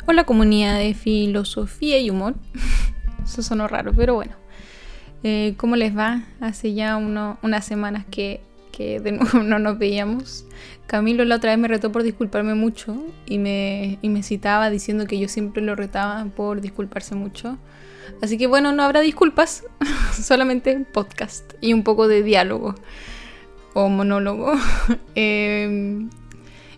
Hola comunidad de filosofía y humor. Eso sonó raro, pero bueno. ¿Cómo les va? Hace ya unas semanas que de nuevo no nos veíamos. Camilo la otra vez me retó por disculparme mucho y me citaba diciendo que yo siempre lo retaba por disculparse mucho. Así que bueno, no habrá disculpas, solamente podcast y un poco de diálogo o monólogo.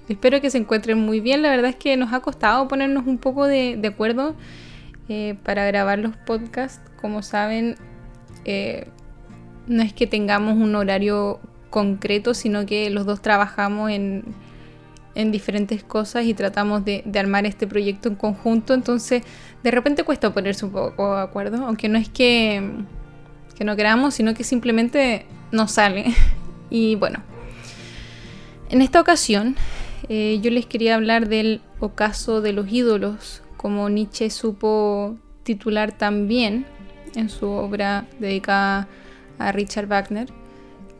Espero que se encuentren muy bien. La verdad es que nos ha costado ponernos un poco de acuerdo para grabar los podcasts. Como saben, no es que tengamos un horario concreto, sino que los dos trabajamos en diferentes cosas y tratamos de armar este proyecto en conjunto. Entonces, de repente cuesta ponerse un poco de acuerdo, aunque no es que no queramos, sino que simplemente no sale. Y bueno, en esta ocasión yo les quería hablar del ocaso de los ídolos, como Nietzsche supo titular también en su obra dedicada a Richard Wagner,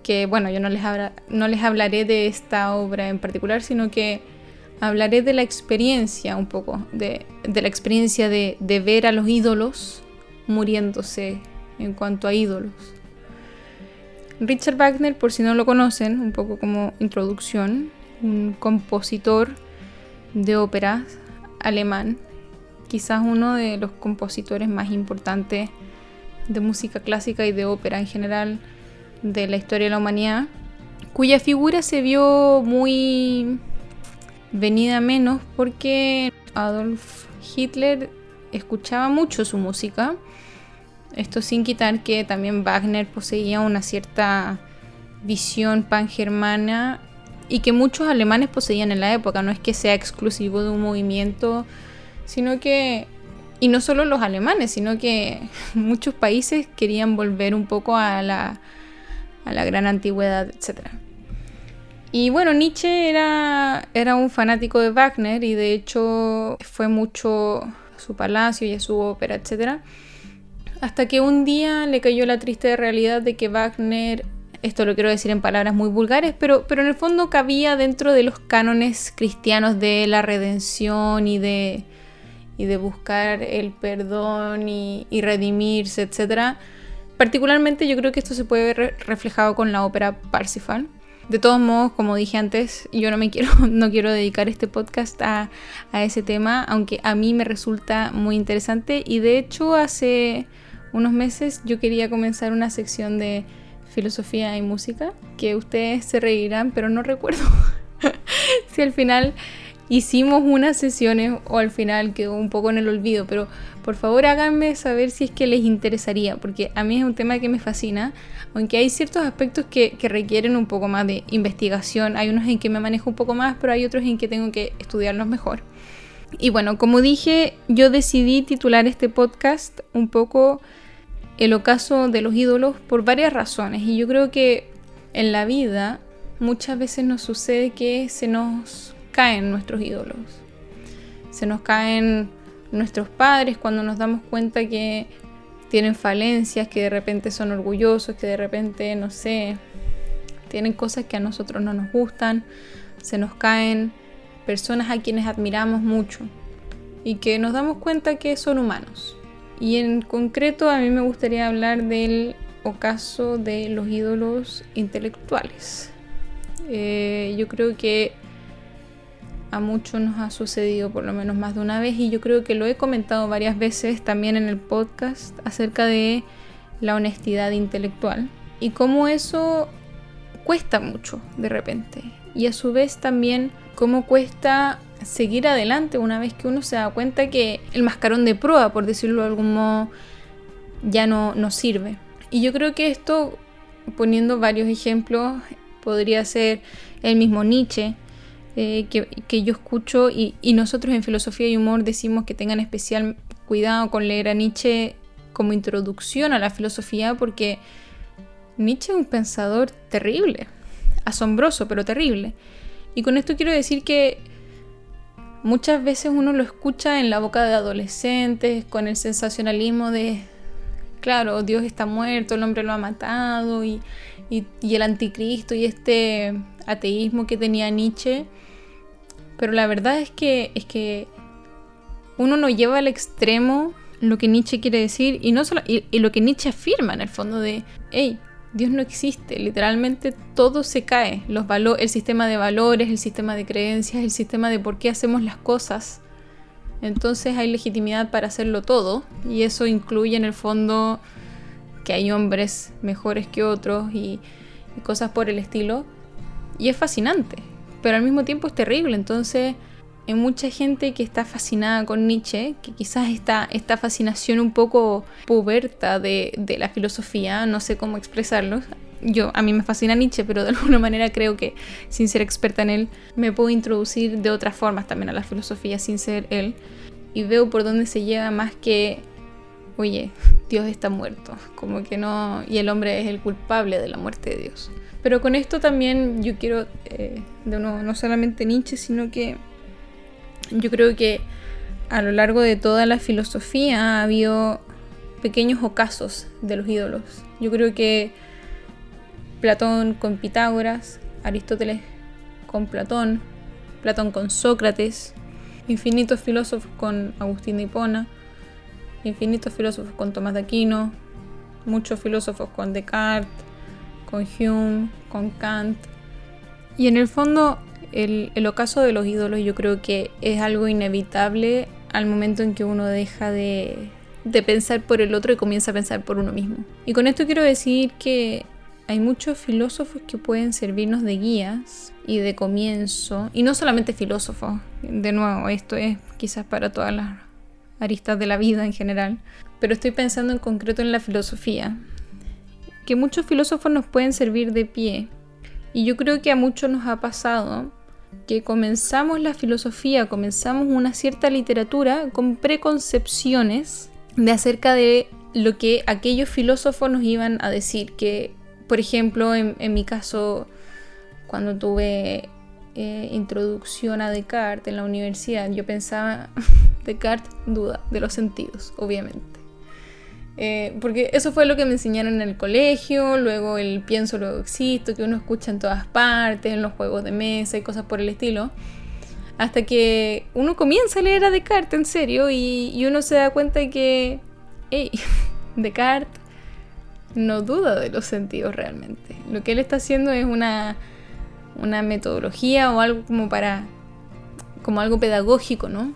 que bueno, yo no les hablaré de esta obra en particular, sino que hablaré de la experiencia un poco, de la experiencia de ver a los ídolos muriéndose en cuanto a ídolos. Richard Wagner, por si no lo conocen, un poco como introducción, un compositor de óperas alemán, quizás uno de los compositores más importantes de música clásica y de ópera en general de la historia de la humanidad, cuya figura se vio muy venida menos porque Adolf Hitler escuchaba mucho su música. Esto sin quitar que también Wagner poseía una cierta visión pangermana y que muchos alemanes poseían en la época. No es que sea exclusivo de un movimiento, sino que, y no solo los alemanes, sino que muchos países querían volver un poco a la gran antigüedad, etc. Y bueno, Nietzsche era un fanático de Wagner y de hecho fue mucho a su palacio y a su ópera, etc. Hasta que un día le cayó la triste realidad de que Wagner, esto lo quiero decir en palabras muy vulgares, pero en el fondo cabía dentro de los cánones cristianos de la redención y de buscar el perdón y redimirse, etc. Particularmente yo creo que esto se puede ver reflejado con la ópera Parsifal. De todos modos, como dije antes, yo no quiero dedicar este podcast a ese tema, aunque a mí me resulta muy interesante y de hecho hace unos meses yo quería comenzar una sección de filosofía y música, que ustedes se reirán, pero no recuerdo si al final hicimos unas sesiones o al final quedó un poco en el olvido, pero por favor háganme saber si es que les interesaría, porque a mí es un tema que me fascina, aunque hay ciertos aspectos que requieren un poco más de investigación. Hay unos en que me manejo un poco más, pero hay otros en que tengo que estudiarlos mejor. Y bueno, como dije, yo decidí titular este podcast un poco el ocaso de los ídolos por varias razones, y yo creo que en la vida muchas veces nos sucede que se nos caen nuestros ídolos, se nos caen nuestros padres cuando nos damos cuenta que tienen falencias, que de repente son orgullosos, que de repente, no sé, tienen cosas que a nosotros no nos gustan. Se nos caen personas a quienes admiramos mucho y que nos damos cuenta que son humanos. Y en concreto a mí me gustaría hablar del ocaso de los ídolos intelectuales. Yo creo que a muchos nos ha sucedido por lo menos más de una vez, y yo creo que lo he comentado varias veces también en el podcast acerca de la honestidad intelectual y cómo eso cuesta mucho de repente, y a su vez también cómo cuesta seguir adelante una vez que uno se da cuenta que el mascarón de proa, por decirlo de algún modo, ya no sirve. Y yo creo que esto, poniendo varios ejemplos, podría ser el mismo Nietzsche, que yo escucho, y nosotros en Filosofía y Humor decimos que tengan especial cuidado con leer a Nietzsche como introducción a la filosofía, porque Nietzsche es un pensador terrible, asombroso, pero terrible. Y con esto quiero decir que muchas veces uno lo escucha en la boca de adolescentes, con el sensacionalismo de, claro, Dios está muerto, el hombre lo ha matado, y el anticristo, y este ateísmo que tenía Nietzsche. Pero la verdad es que uno no lleva al extremo lo que Nietzsche quiere decir y lo que Nietzsche afirma en el fondo de, hey, Dios no existe, literalmente todo se cae, el sistema de valores, el sistema de creencias, el sistema de por qué hacemos las cosas. Entonces hay legitimidad para hacerlo todo, y eso incluye en el fondo que hay hombres mejores que otros y cosas por el estilo, y es fascinante, pero al mismo tiempo es terrible. Entonces hay mucha gente que está fascinada con Nietzsche, que quizás esta fascinación un poco puberta de la filosofía, no sé cómo expresarlo. A mí me fascina Nietzsche, pero de alguna manera creo que sin ser experta en él me puedo introducir de otras formas también a la filosofía sin ser él, y veo por dónde se lleva más que, oye, Dios está muerto, como que no, y el hombre es el culpable de la muerte de Dios. Pero con esto también yo quiero, no solamente Nietzsche, sino que yo creo que a lo largo de toda la filosofía ha habido pequeños ocasos de los ídolos. Yo creo que Platón con Pitágoras, Aristóteles con Platón, Platón con Sócrates, infinitos filósofos con Agustín de Hipona, infinitos filósofos con Tomás de Aquino, muchos filósofos con Descartes, con Hume, con Kant. Y en el fondo el ocaso de los ídolos yo creo que es algo inevitable al momento en que uno deja de pensar por el otro y comienza a pensar por uno mismo. Y con esto quiero decir que hay muchos filósofos que pueden servirnos de guías y de comienzo, y no solamente filósofos, de nuevo, esto es quizás para todas las aristas de la vida en general, pero estoy pensando en concreto en la filosofía, que muchos filósofos nos pueden servir de pie, y yo creo que a muchos nos ha pasado que comenzamos la filosofía, comenzamos una cierta literatura con preconcepciones de acerca de lo que aquellos filósofos nos iban a decir, que por ejemplo en mi caso cuando tuve introducción a Descartes en la universidad, yo pensaba Descartes duda de los sentidos, obviamente. Porque eso fue lo que me enseñaron en el colegio, luego el pienso, luego existo, que uno escucha en todas partes, en los juegos de mesa y cosas por el estilo, hasta que uno comienza a leer a Descartes en serio y uno se da cuenta de que, hey, Descartes no duda de los sentidos realmente. Lo que él está haciendo es una metodología o algo como algo pedagógico, ¿no?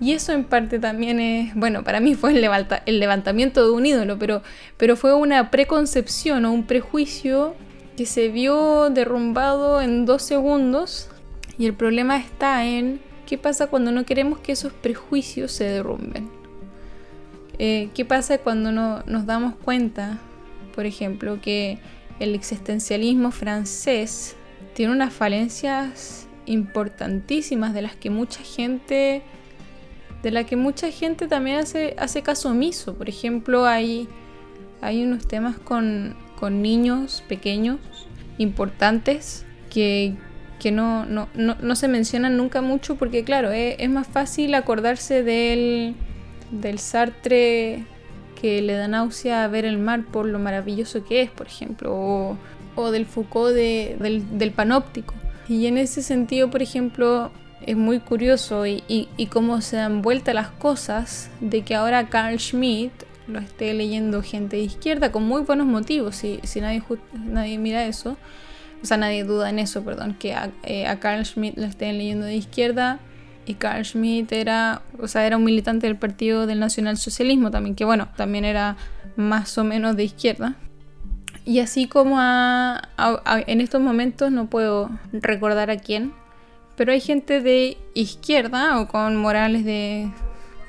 Y eso en parte también es, bueno, para mí fue el levantamiento de un ídolo, pero fue una preconcepción o un prejuicio que se vio derrumbado en 2 segundos. Y el problema está en qué pasa cuando no queremos que esos prejuicios se derrumben. ¿Qué pasa cuando nos damos cuenta, por ejemplo, que el existencialismo francés tiene unas falencias importantísimas de la que mucha gente también hace caso omiso? Por ejemplo, hay unos temas con niños pequeños importantes que no se mencionan nunca mucho, porque claro, es más fácil acordarse del Sartre que le da náusea ver el mar por lo maravilloso que es, por ejemplo, o del Foucault del panóptico. Y en ese sentido, por ejemplo, es muy curioso y cómo se dan vuelta las cosas de que ahora Carl Schmitt lo esté leyendo gente de izquierda con muy buenos motivos. Si nadie mira eso, o sea, nadie duda en eso, perdón, que a Carl Schmitt lo estén leyendo de izquierda. Y Carl Schmitt era un militante del Partido del Nacionalsocialismo también, que bueno, también era más o menos de izquierda. Y así como en estos momentos no puedo recordar a quién, pero hay gente de izquierda o con morales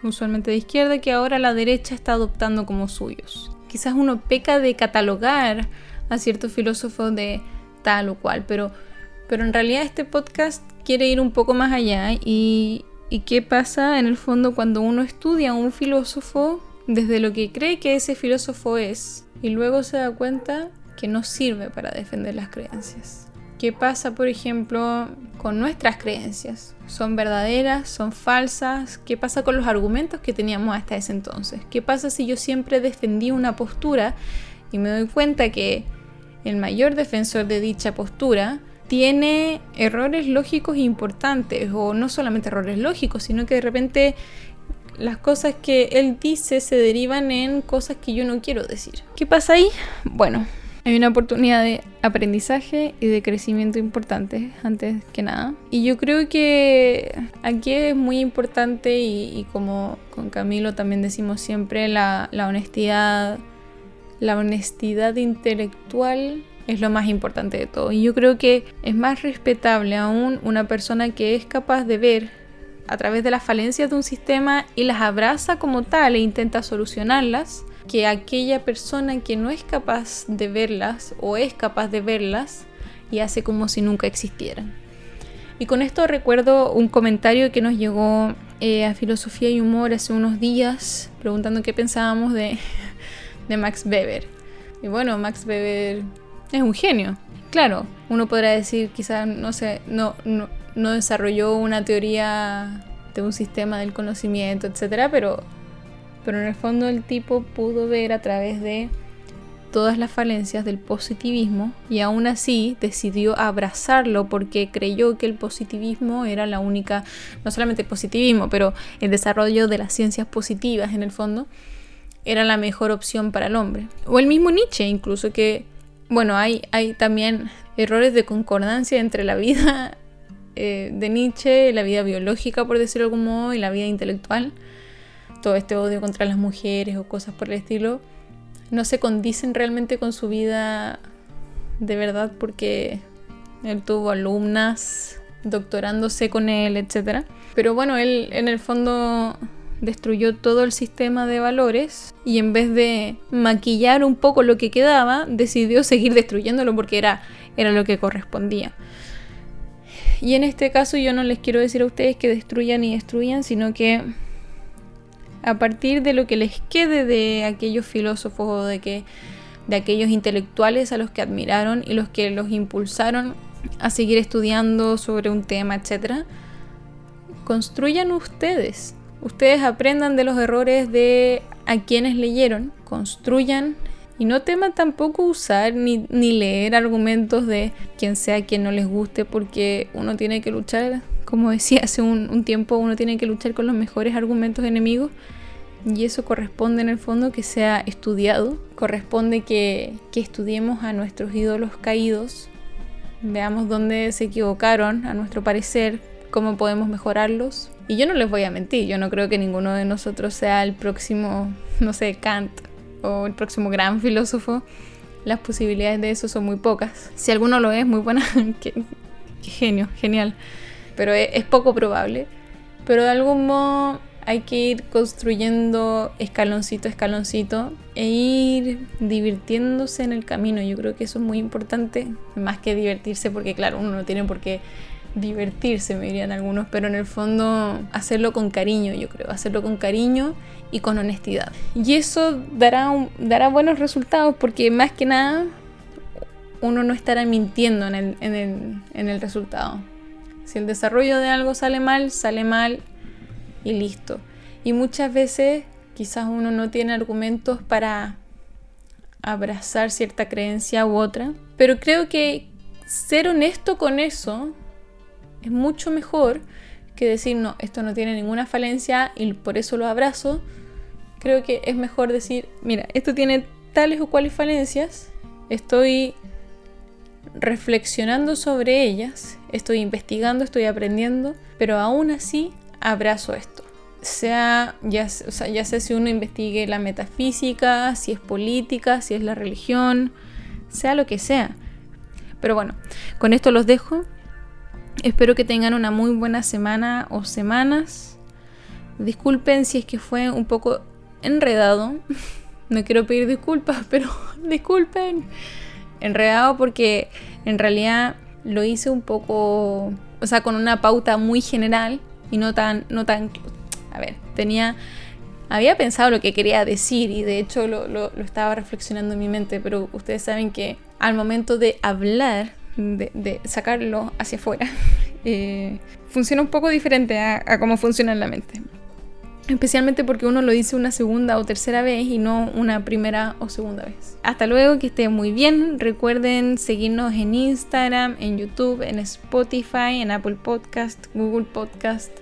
usualmente de izquierda que ahora la derecha está adoptando como suyos. Quizás uno peca de catalogar a ciertos filósofos de tal o cual, pero en realidad este podcast quiere ir un poco más allá y qué pasa en el fondo cuando uno estudia a un filósofo desde lo que cree que ese filósofo es y luego se da cuenta que no sirve para defender las creencias. ¿Qué pasa, por ejemplo, con nuestras creencias? ¿Son verdaderas? ¿Son falsas? ¿Qué pasa con los argumentos que teníamos hasta ese entonces? ¿Qué pasa si yo siempre defendí una postura y me doy cuenta que el mayor defensor de dicha postura tiene errores lógicos importantes, o no solamente errores lógicos, sino que de repente las cosas que él dice se derivan en cosas que yo no quiero decir. ¿Qué pasa ahí? Bueno, hay una oportunidad de aprendizaje y de crecimiento importante, antes que nada. Y yo creo que aquí es muy importante, y como con Camilo también decimos siempre, la honestidad. La honestidad intelectual es lo más importante de todo. Y yo creo que es más respetable aún una persona que es capaz de ver a través de las falencias de un sistema y las abraza como tal e intenta solucionarlas, que aquella persona que no es capaz de verlas o es capaz de verlas y hace como si nunca existieran. Y con esto recuerdo un comentario que nos llegó a Filosofía y Humor hace unos días, preguntando qué pensábamos de Max Weber. Y bueno, Max Weber es un genio. Claro, uno podrá decir, quizás, no sé, no desarrolló una teoría de un sistema del conocimiento, etcétera, pero en el fondo el tipo pudo ver a través de todas las falencias del positivismo y aún así decidió abrazarlo porque creyó que el positivismo era la única, no solamente el positivismo, pero el desarrollo de las ciencias positivas en el fondo era la mejor opción para el hombre. O el mismo Nietzsche incluso, que bueno, hay también errores de concordancia entre la vida de Nietzsche, la vida biológica, por decirlo de algún modo, y la vida intelectual. Todo este odio contra las mujeres o cosas por el estilo no se condicen realmente con su vida de verdad, porque él tuvo alumnas doctorándose con él, etc. Pero bueno, él en el fondo destruyó todo el sistema de valores y en vez de maquillar un poco lo que quedaba, decidió seguir destruyéndolo porque era lo que correspondía. Y en este caso yo no les quiero decir a ustedes que destruyan y destruyan, sino que a partir de lo que les quede de aquellos filósofos o de aquellos intelectuales a los que admiraron y los que los impulsaron a seguir estudiando sobre un tema, etc., construyan ustedes. Ustedes aprendan de los errores de a quienes leyeron, construyan y no teman tampoco usar ni leer argumentos de quien sea quien no les guste, porque uno tiene que luchar, como decía hace un tiempo, uno tiene que luchar con los mejores argumentos enemigos y eso corresponde en el fondo que sea estudiado, corresponde que estudiemos a nuestros ídolos caídos, veamos dónde se equivocaron a nuestro parecer, cómo podemos mejorarlos. Y yo no les voy a mentir, yo no creo que ninguno de nosotros sea el próximo, no sé, Kant o el próximo gran filósofo. Las posibilidades de eso son muy pocas. Si alguno lo es, muy buena, qué genio, genial. Pero es poco probable. Pero de algún modo hay que ir construyendo escaloncito a escaloncito e ir divirtiéndose en el camino. Yo creo que eso es muy importante, más que divertirse, porque claro, uno no tiene por qué divertirse, me dirían algunos, pero en el fondo hacerlo con cariño, yo creo, hacerlo con cariño y con honestidad. Y eso dará buenos resultados, porque más que nada uno no estará mintiendo en el resultado. Si el desarrollo de algo sale mal y listo. Y muchas veces quizás uno no tiene argumentos para abrazar cierta creencia u otra, pero creo que ser honesto con eso es mucho mejor que decir, no, esto no tiene ninguna falencia y por eso lo abrazo. Creo que es mejor decir, mira, esto tiene tales o cuales falencias, estoy reflexionando sobre ellas, estoy investigando, estoy aprendiendo, pero aún así abrazo esto. Ya sea si uno investigue la metafísica, si es política, si es la religión, sea lo que sea. Pero bueno, con esto los dejo. Espero que tengan una muy buena semana o semanas. Disculpen si es que fue un poco enredado. No quiero pedir disculpas, pero disculpen. Enredado porque en realidad lo hice un poco, o sea, con una pauta muy general y no tan. A ver, había pensado lo que quería decir y de hecho lo estaba reflexionando en mi mente, pero ustedes saben que al momento de hablar, de sacarlo hacia afuera, funciona un poco diferente a cómo funciona en la mente. especialmente porque uno lo dice una segunda o tercera vez y no una primera o segunda vez. Hasta luego, que estén muy bien. Recuerden seguirnos en Instagram, en YouTube, en Spotify, en Apple Podcast, Google Podcast.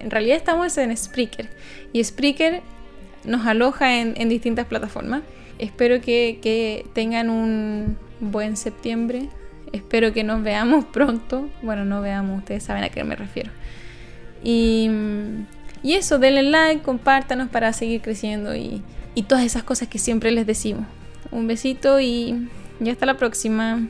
En realidad estamos en Spreaker, y Spreaker nos aloja en distintas plataformas. Espero que tengan un buen septiembre. Espero que nos veamos pronto. Bueno, no veamos, ustedes saben a qué me refiero. Y eso, denle like, compártanos para seguir creciendo y todas esas cosas que siempre les decimos. Un besito y hasta la próxima.